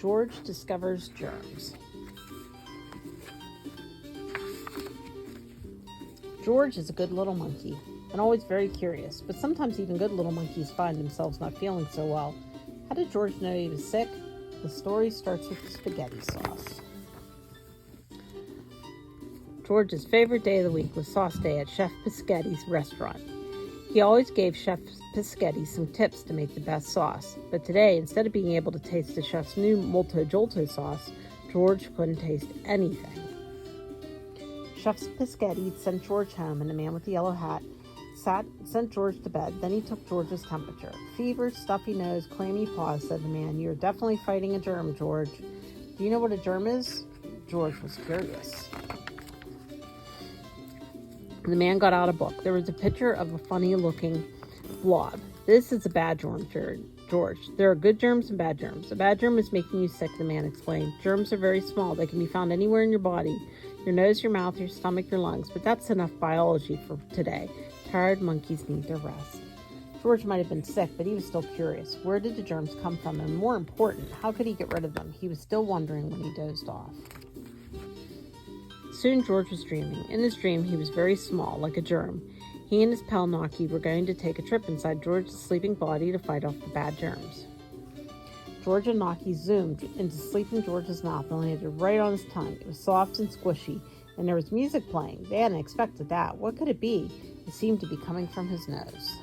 George discovers germs. George is a good little monkey and always very curious, but sometimes even good little monkeys find themselves not feeling so well. How did George know he was sick? The story starts with spaghetti sauce. George's favorite day of the week was sauce day at Chef Pischetti's restaurant. He always gave Chef Pischetti some tips to make the best sauce, but today, instead of being able to taste the chef's new Molto Jolto sauce, George couldn't taste anything. Chef Pischetti sent George home, and the man with the yellow hat sent George to bed. Then he took George's temperature. Fever, stuffy nose, clammy paws, said the man. "You're definitely fighting a germ, George." "Do you know what a germ is?" George was curious. The man got out a book. There was a picture of a funny-looking blob. "This is a bad germ, George. There are good germs and bad germs. A bad germ is making you sick," the man explained. "Germs are very small. They can be found anywhere in your body. Your nose, your mouth, your stomach, your lungs. But that's enough biology for today. Tired monkeys need their rest." George might have been sick, but he was still curious. Where did the germs come from? And more important, how could he get rid of them? He was still wondering when he dozed off. Soon George was dreaming. In his dream, he was very small, like a germ. He and his pal Naki were going to take a trip inside George's sleeping body to fight off the bad germs. George and Naki zoomed into sleeping George's mouth and landed right on his tongue. It was soft and squishy, and there was music playing. They hadn't expected that. What could it be? It seemed to be coming from his nose.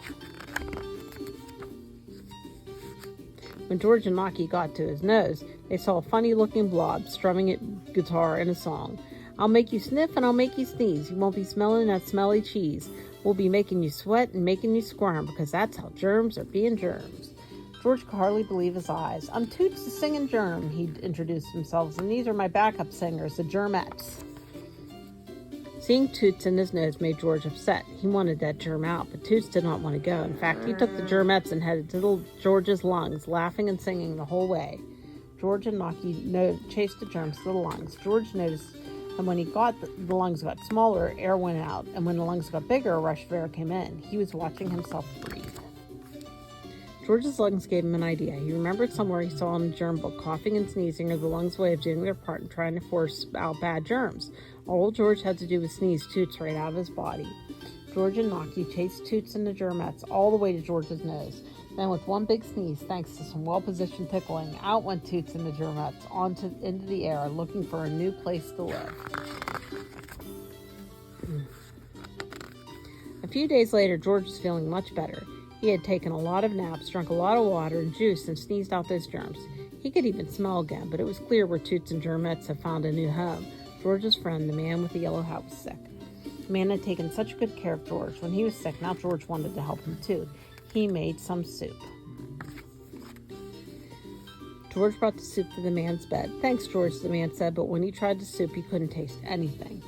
When George and Naki got to his nose, they saw a funny-looking blob strumming a guitar in a song. "I'll make you sniff and I'll make you sneeze. You won't be smelling that smelly cheese. We'll be making you sweat and making you squirm, because that's how germs are being germs." George could hardly believe his eyes. "I'm Toots the Singing Germ," he introduced himself, "and these are my backup singers, the Germettes." Seeing Toots in his nose made George upset. He wanted that germ out, but Toots did not want to go. In fact, he took the Germettes and headed to George's lungs, laughing and singing the whole way. George and Naki chased the germs to the lungs. George noticed that when the lungs got smaller, air went out, and when the lungs got bigger, a rush of air came in. He was watching himself breathe. George's lungs gave him an idea. He remembered somewhere he saw in a germ book, coughing and sneezing are the lungs' way of doing their part in trying to force out bad germs. All George had to do was sneeze Toots right out of his body. George and Naki chased Toots and the Germettes all the way to George's nose. Then with one big sneeze, thanks to some well-positioned tickling, out went Toots and the Germettes into the air, looking for a new place to live. A few days later, George was feeling much better. He had taken a lot of naps, drunk a lot of water and juice, and sneezed out those germs. He could even smell again, but it was clear where Toots and Germettes had found a new home. George's friend, the man with the yellow hat, was sick. The man had taken such good care of George. When he was sick, now George wanted to help him too. He made some soup. George brought the soup to the man's bed. "Thanks, George," the man said, but when he tried the soup, he couldn't taste anything.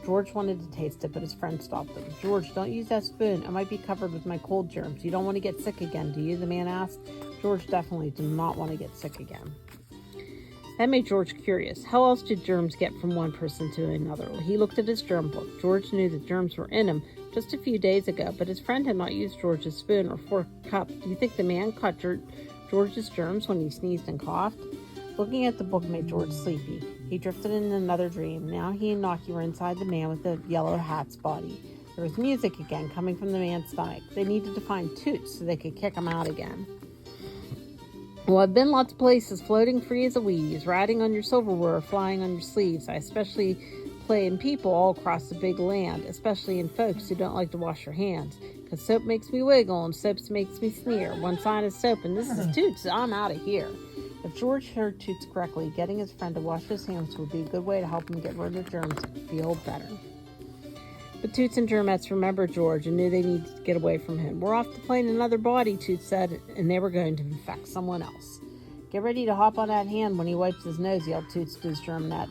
George wanted to taste it, but his friend stopped him. "George, don't use that spoon. It might be covered with my cold germs. You don't want to get sick again, do you?" the man asked. George definitely did not want to get sick again. That made George curious. How else did germs get from one person to another? He looked at his germ book. George knew that germs were in him just a few days ago, but his friend had not used George's spoon or fork cup. Do you think the man caught George's germs when he sneezed and coughed? Looking at the book made George sleepy. He drifted into another dream. Now he and Naki were inside the man with the yellow hat's body. There was music again coming from the man's stomach. They needed to find Toots so they could kick him out again. "Well, I've been lots of places, floating free as a wheeze, riding on your silverware, flying on your sleeves. I especially play in people all across the big land, especially in folks who don't like to wash their hands. Because soap makes me wiggle and soap makes me sneer. One sign is soap and this is Toots. I'm out of here." If George heard Toots correctly, getting his friend to wash his hands would be a good way to help him get rid of germs and feel better. But Toots and Germettes remembered George and knew they needed to get away from him. "We're off to play in another body," Toots said, and they were going to infect someone else. "Get ready to hop on that hand when he wipes his nose," yelled Toots to his Germette.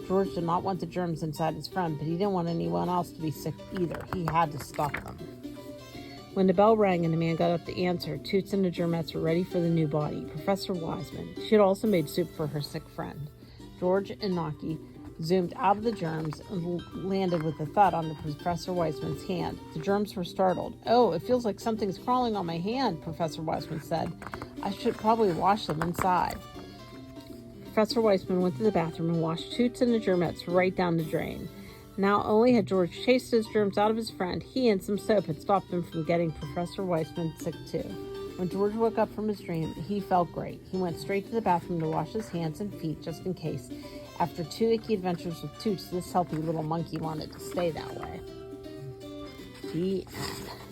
George did not want the germs inside his friend, but he didn't want anyone else to be sick either. He had to stop them. When the bell rang and the man got up to answer, Toots and the Germettes were ready for the new body, Professor Wiseman. She had also made soup for her sick friend. George and Naki zoomed out of the germs and landed with a thud on Professor Wiseman's hand. The germs were startled. "Oh, it feels like something's crawling on my hand," Professor Wiseman said. "I should probably wash them inside." Professor Weissman went to the bathroom and washed Toots and the germettes right down the drain. Not only had George chased his germs out of his friend, he and some soap had stopped him from getting Professor Weissman sick too. When George woke up from his dream, he felt great. He went straight to the bathroom to wash his hands and feet just in case. After 2 icky adventures with Toots, this healthy little monkey wanted to stay that way. The end.